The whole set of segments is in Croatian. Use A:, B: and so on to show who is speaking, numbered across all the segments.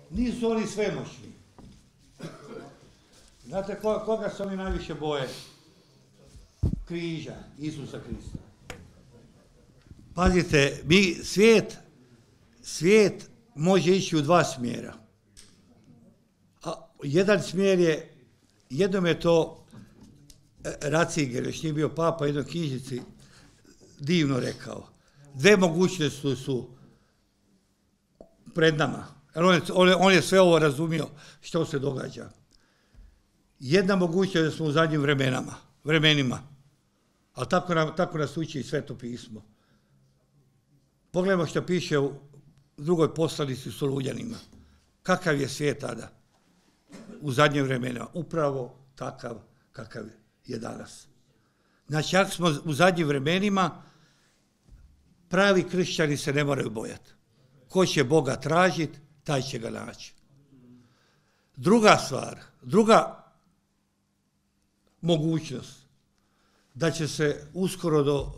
A: Nisu oni svemoćni. Znate koga se oni najviše boje? Križa, Isusa Krista. Pazite, svijet može ići u dva smjera. A jedan smjer je, jednom je to Ratzinger, još nije bio papa, u jednoj knjižici divno rekao. Dve mogućnosti su pred nama. On je sve ovo razumio što se događa. Jedna mogućnost je da smo u zadnjim vremenima. Ali tako nas uči i Sveto pismo. Pogledajmo što piše u drugoj poslanici Solunjanima. Kakav je svijet tada u zadnjim vremenima? Upravo takav kakav je danas. Znači, ako smo u zadnjim vremenima, pravi kršćani se ne moraju bojati. Ko će Boga tražiti, taj će ga naći. Druga stvar, druga mogućnost, da će se uskoro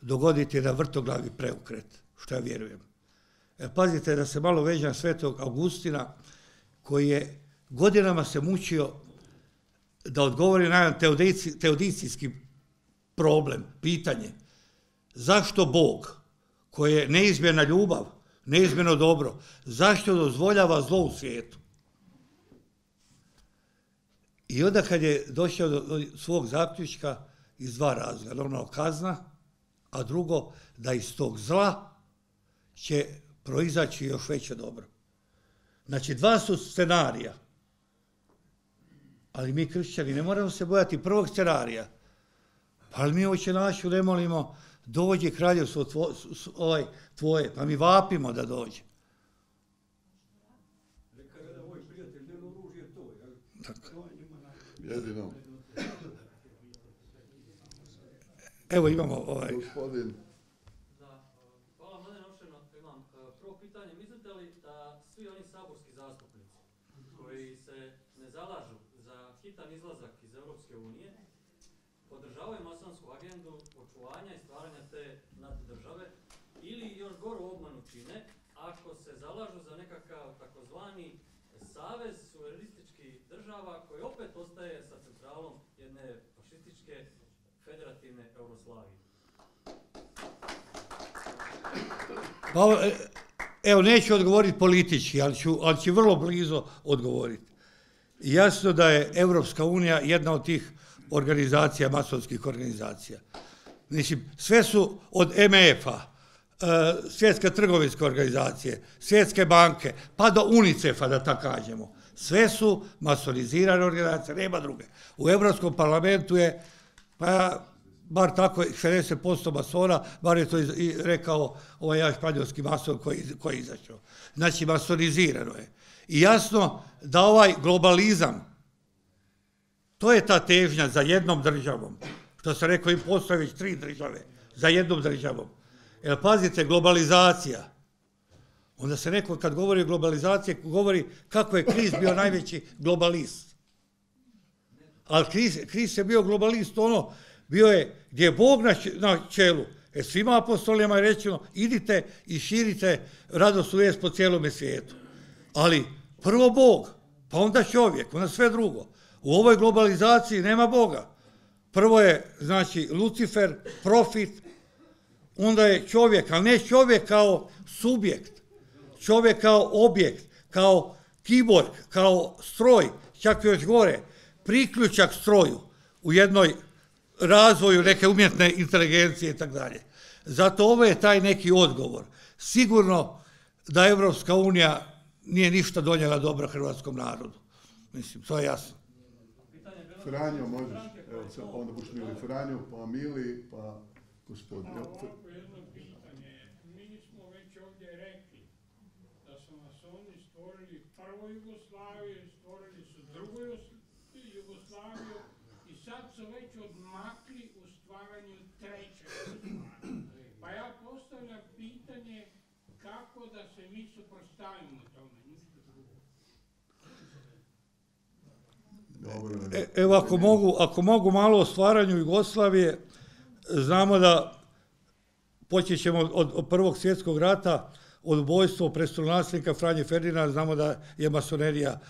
A: dogoditi na vrtoglavi preokret, što ja vjerujem. Pazite da se malo veže na Svetog Augustina, koji je godinama se mučio da odgovori na jedan teodicijski problem, pitanje. Zašto Bog, koji je neizmjerna ljubav, neizmjerno dobro, zašto dozvoljava zlo u svijetu? I onda kad je došao do svog zaključka iz dva razloga, normalno kazna, a drugo da iz tog zla će proizaći još veće dobro. Znači, dva su scenarija, ali mi kršćani ne moramo se bojati prvog scenarija. Ali mi hoće našu ne molimo, dođe kraljevstvo tvoje, pa mi vapimo da dođe.
B: Jedino.
A: Evo imamo
B: Gospodin.
C: Hvala, Mladen Ovšeno. Imam prvo pitanje. Mislite li da svi oni saborski zastupnici koji se ne zalažu za hitan izlazak iz Europske unije podržavaju masonsku agendu očuvanja i stvaranja te naddržave ili još goru obmanu čine ako se zalažu za nekakav takozvani savez suverenističkih država koji opet ostaje sa centralom jedne fašističke federativne Euroslavije?
A: Evo, neću odgovoriti politički, ali ću vrlo blizo odgovoriti. Jasno da je Evropska unija jedna od tih organizacija, masonskih organizacija. Mislim, sve su od MEF-a, Svjetske trgovinske organizacije, Svjetske banke, pa do UNICEF-a, da tako kažemo. Sve su masonizirane organizacije, nema druge. U Europskom parlamentu je, pa bar tako 60% masona, bar je to i rekao ovaj jedan španjolski mason koji je izašao. Znači, masonizirano je. I jasno da ovaj globalizam, to je ta težnja za jednom državom. Što sam rekao, im postoje već 3 države za jednom državom. Jer pazite, globalizacija. Onda se neko kad govori o globalizaciji, govori kako je Krist bio najveći globalist. Ali Krist je bio globalist, bio je gdje je Bog na čelu. Svima apostolima je rečeno, idite i širite radosnu vijest po cijelome svijetu. Ali prvo Bog, pa onda čovjek, onda sve drugo. U ovoj globalizaciji nema Boga. Prvo je, znači, Lucifer, profit, onda je čovjek, ali ne čovjek kao subjekt, čovjek kao objekt, kao kiborg, kao stroj, čak još gore, priključak stroju u jednoj razvoju neke umjetne inteligencije i tako dalje. Zato ovo je taj neki odgovor. Sigurno da Evropska unija nije ništa donijela dobro hrvatskom narodu. Mislim, to je jasno.
B: Franjo, možeš, evo, onda buš Mili Franjo, pa Mili, pa gospodin.
D: Ovako jedno pitanje. Mi smo već ovdje rekli da su masoni stvorili prvu Jugoslaviju, stvorili su drugu Jugoslaviju i sad su već odmakli u stvaranju treće Jugoslavije. Pa ja postavljam pitanje kako da se mi suprotstavimo tome, ništa drugo.
A: Evo, ako mogu malo o stvaranju Jugoslavije, znamo da počet ćemo od Prvog svjetskog rata, od ubojstva prestolonaslednika Franje Ferdinanda, znamo da je masonerija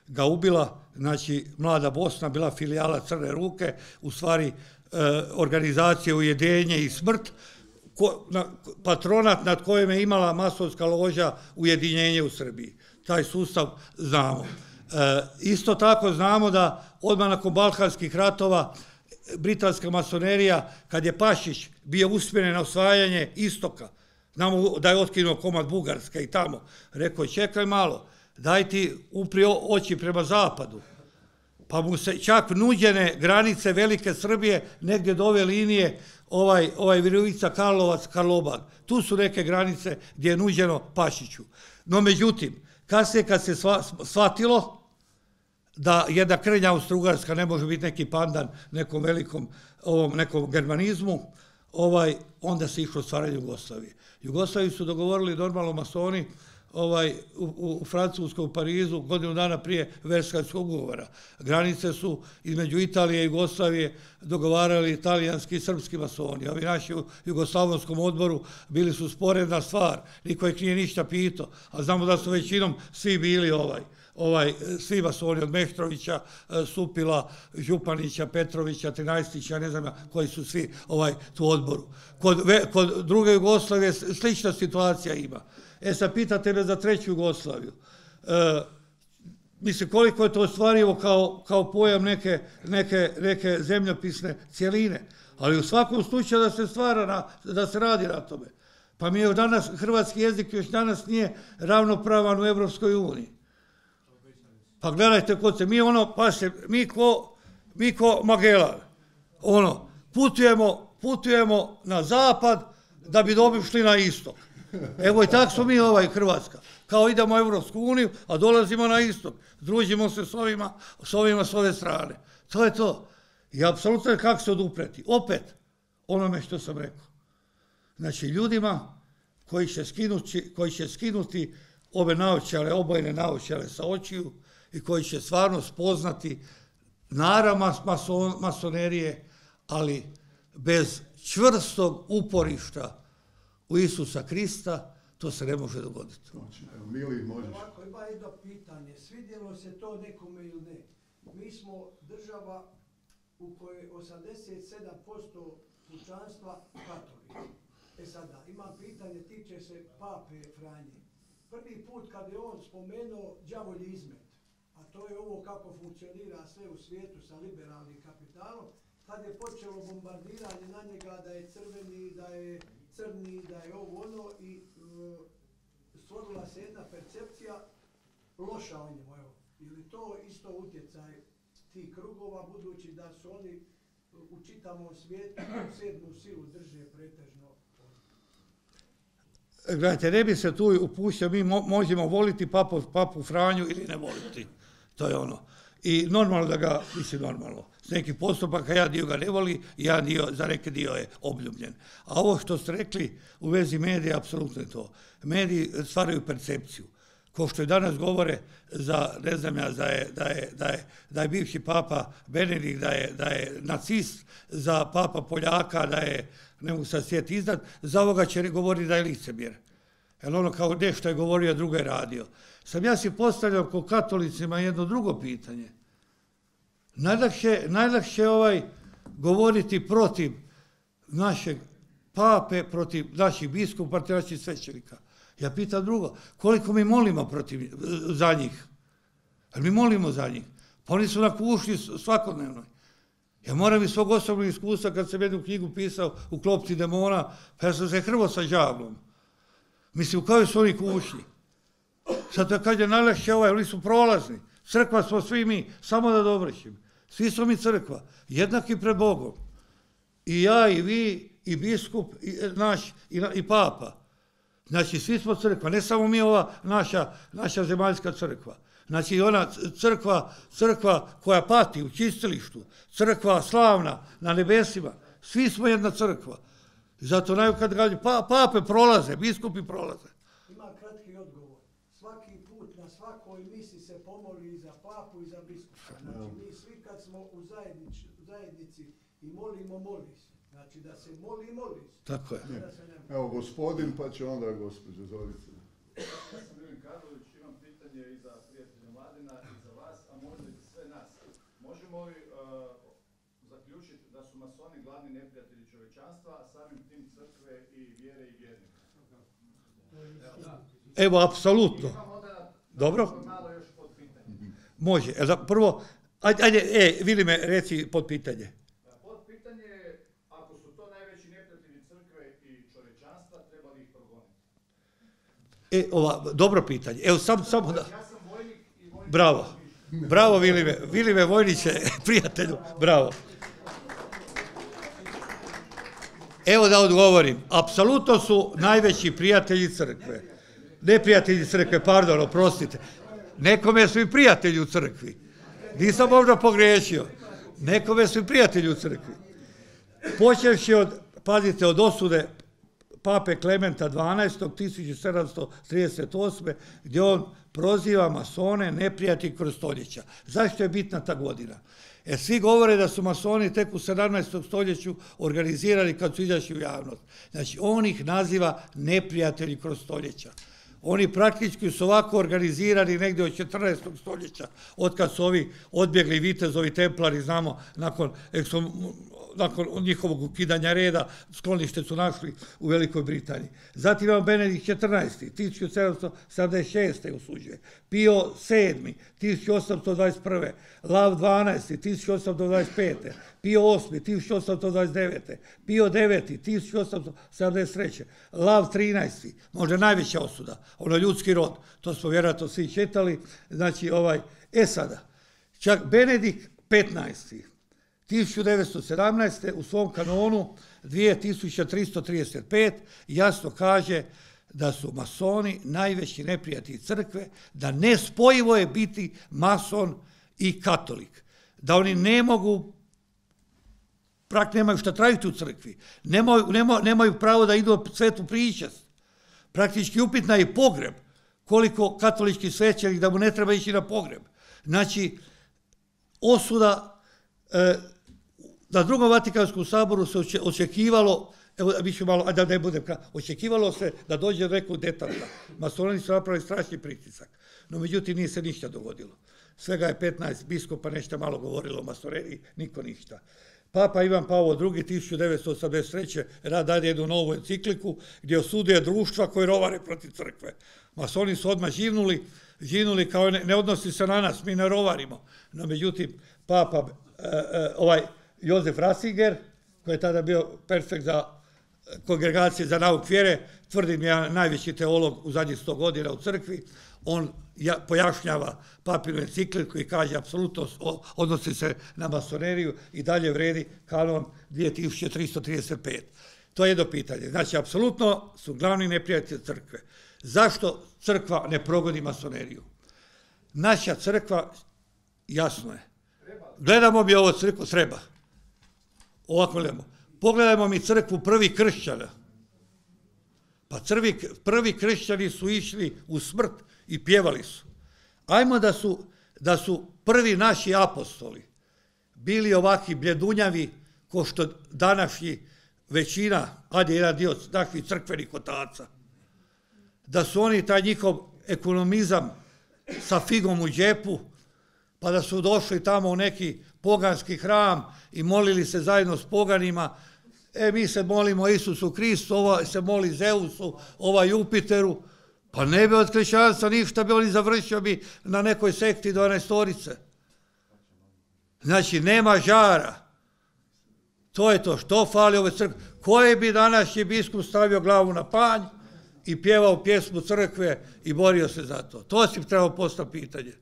A: ga ubila, znači Mlada Bosna bila filijala Crne ruke, u stvari organizacije Ujedinjenje i smrt, patronat nad kojim je imala masonska loža Ujedinjenje u Srbiji. Taj sustav znamo. Isto tako znamo da odmah nakon Balkanskih ratova britanska masonerija, kad je Pašić bio usmjeren na osvajanje istoka, znamo da je otkinuo komad Bugarske i tamo, rekao, čekaj malo, daj ti upri oči prema zapadu. Pa mu se čak nuđene granice Velike Srbije, negdje do ove linije, Virovitica, Karlovac, Karlobag. Tu su neke granice gdje je nuđeno Pašiću. No međutim, kasnije kad se shvatilo da jedna krnja Austro-Ugarska ne može biti neki pandan nekom velikom, nekom germanizmu, onda se išlo stvaranje Jugoslavije. Jugoslaviju su dogovorili normalno masoni u Francuskoj, u Parizu, godinu dana prije Verskajskog ugovora. Granice su između Italije i Jugoslavije dogovarali italijanski i srpski masoni. Ovi naši u Jugoslavonskom odboru bili su sporedna stvar, niko ih nije ništa pitao, a znamo da su većinom svi bili svi masoni od Meštrovića, Supila, Županića, Petrovića, Trinaestića, ne znam koji su svi tu odboru. Kod druge Jugoslavije slična situacija ima. Sad pitate me za treću Jugoslaviju. Mislim, koliko je to ostvarivo kao pojam neke zemljopisne cjeline, ali u svakom slučaju da se stvara, da se radi na tome. Pa mi je danas, hrvatski jezik još danas nije ravnopravan u Evropskoj uniji. Pa gledajte kod se, mi ko Magellan, putujemo na zapad da bi došli na istok. Evo i tako smo mi Hrvatska. Kao idemo u Evropsku uniju, a dolazimo na istok. Družimo se s ovima s ove strane. To je to. I apsolutno kako se odupreti. Opet, onome što sam rekao. Znači, ljudima koji će skinuti ove naočale, obojene naočale sa očiju i koji će stvarno spoznati narav masonerije, ali bez čvrstog uporišta u Isusa Krista, to se ne može dogoditi.
B: Mili, možeš.
E: Ovako, ima jedno pitanje. Svidjelo se to nekome ili ne? Mi smo država u kojoj 87% pučanstva katolika. Sada, imam pitanje, tiče se Pape Franje. Prvi put kad je on spomenuo đavolji izmet, a to je ovo kako funkcionira sve u svijetu sa liberalnim kapitalom, kad je počelo bombardiranje na njega da je crveni, da je crni, da je ovo ono i stvorila se jedna percepcija loša o njemu. Ili to isto utjecaj tih krugova, budući da su oni u čitavom svijetu sedmu silu drže pretežno.
A: Gledajte, ne bi se tu upuštio, mi možemo voliti papu Franju ili ne voliti. To je ono. I normalno da ga, mislim normalno, s nekih postupaka jedan dio ga ne voli, jedan dio, za neki dio je obljubljen. A ovo što ste rekli u vezi medija, apsolutno je to. Mediji stvaraju percepciju. Ko što i danas govore ne znam ja, da je bivši papa Benedikt, da je nacist, za papa Poljaka, da je, ne mogu sad sjeti iznad, za ovoga će govoriti da je licemjer. Jer ono kao nešto je govorio, a drugo je radio. Sam ja si postavljao ko katolicima jedno drugo pitanje. Najlakše govoriti protiv našeg pape, protiv naših biskupa, protiv naših svećenika. Ja pitam drugo, koliko mi molimo za njih? Jer mi molimo za njih. Pa oni su na kušnji svakodnevnoj. Ja moram iz svog osobnog iskustva, kad sam jednu knjigu pisao u Klopci demona, pa ja sam se hrvo sa đavlom. Mislim, kao su oni kušnji. Sad to kaže najlakše oni su prolazni. Crkva smo svi mi, samo da dovršim. Svi smo mi crkva, jednaki pred Bogom. I ja, i vi, i biskup, naš, i papa. Znači, svi smo crkva, ne samo mi ova naša zemaljska crkva. Znači, ona crkva koja pati u čistilištu, crkva slavna na nebesima, svi smo jedna crkva. Zato kad kaže, pape prolaze, biskupi prolaze.
E: Ima kratki odgovor. Svaki put na svakoj misi se pomoli i za papu i za biskupa. Znači, mi svi kad smo u zajednici i molimo, moli se. Znači da se moli,
A: Tako je.
B: Evo gospodin, pa će onda gospođa Zorica.
F: Ja sam Milan Karlović, imam pitanje i za prijatelja Mladina i za vas, a možda i za sve nas. Možemo li zaključiti da su masoni glavni neprijatelji čovječanstva, a samim tim crkve i vjere i vjernika?
A: Evo, apsolutno.
F: Imam onda
A: Dobro?
F: malo još pod pitanje.
A: Može. Prvo, ajde, vidi me, reci pod pitanje.
F: Pod pitanje je, ako su to najveći neprijatelji crkve i čovječanstva, treba li ih progoniti?
A: Dobro pitanje. Evo, samo da...
F: Ja sam vojnik i vojnik...
A: Bravo. Bravo, Vilime Vojniće, prijatelju. Bravo. Evo da odgovorim. Apsolutno su najveći prijatelji crkve. Ne prijatelji crkve, pardon, oprostite. Nekome su i prijatelji u crkvi. Nisam možda pogriješio. Nekome su i prijatelji u crkvi. Počevši od, pazite, od osude pape Klementa XII. 1738. gdje on proziva masone neprijatelji kroz stoljeća. Zašto je bitna ta godina? Svi govore da su masoni tek u 17. stoljeću organizirali kad su izašli u javnost. Znači, on ih naziva neprijatelji kroz stoljeća. Oni praktički su ovako organizirani negdje od 14. stoljeća, otkad su ovi odbjegli vitezovi templari, znamo, nakon njihovog ukidanja reda, sklonište su našli u Velikoj Britaniji. Zatim imamo Benedikt XIV. 1776. osuđuje. Pio VII. 1821. Lav XII. 1825. Pio VIII. 1829. Pio IX. 1873. Lav XIII. Možda najveća osuda. Ono ljudski rod. To smo vjerojatno svi čitali. Znači, sada. Čak Benedikt XV. 1917. u svom kanonu 2335 jasno kaže da su masoni najveći neprijatelji crkve, da nespojivo je biti mason i katolik. Da oni ne mogu, nemaju šta tražiti u crkvi, nemaju pravo da idu svetu pričast. Praktički upitna je pogreb, koliko katolički svećenik da mu ne treba ići na pogreb. Znači, osuda. Na Drugom Vatikanskom saboru se očekivalo, evo biću malo, da ne budem očekivalo se da dođe do nekog detanja. Masoni su napravili strašni pritisak, no međutim nije se ništa dogodilo. Svega je 15 biskupa nešto malo govorilo o masoneriji, niko ništa. Papa Ivan Pavao II. 1983. radi jednu novu encikliku gdje osuduje društva koje rovare protiv crkve. Masoni su odmah živnuli kao ne odnosi se na nas, mi ne rovarimo. No međutim, Papa Josef Ratzinger, koji je tada bio perfekt za kongregacije za nauk vjere, tvrdim ja najveći teolog u zadnjih 100 godina u crkvi, on pojašnjava papinu encikliku i kaže apsolutno odnosi se na masoneriju i dalje vredi kanon 2335. To je jedno pitanje. Znači, apsolutno su glavni neprijatelji crkve. Zašto crkva ne progoni masoneriju? Naša crkva, jasno je, gledamo mi ovo crkvu, treba. Ovako gledamo. Pogledajmo mi crkvu prvih kršćana. Pa prvi kršćani su išli u smrt i pjevali su. Ajmo da su prvi naši apostoli bili ovakvi bljedunjavi ko što današnji većina, ajde jedan dio naših crkvenih otaca. Da su oni taj njihov ekonomizam sa figom u džepu, pa da su došli tamo u neki poganski hram i molili se zajedno s poganima. Mi se molimo Isusu Kristu, ova se moli Zeusu, ova Jupiteru. Pa ne bi od kršćanstva ništa bi oni završio bi na nekoj sekti 12-torice. Znači, nema žara. To je to. Što fali ove crkve? Koji bi današnji biskup stavio glavu na panj i pjevao pjesmu crkve i borio se za to? To si trebao postaviti pitanje.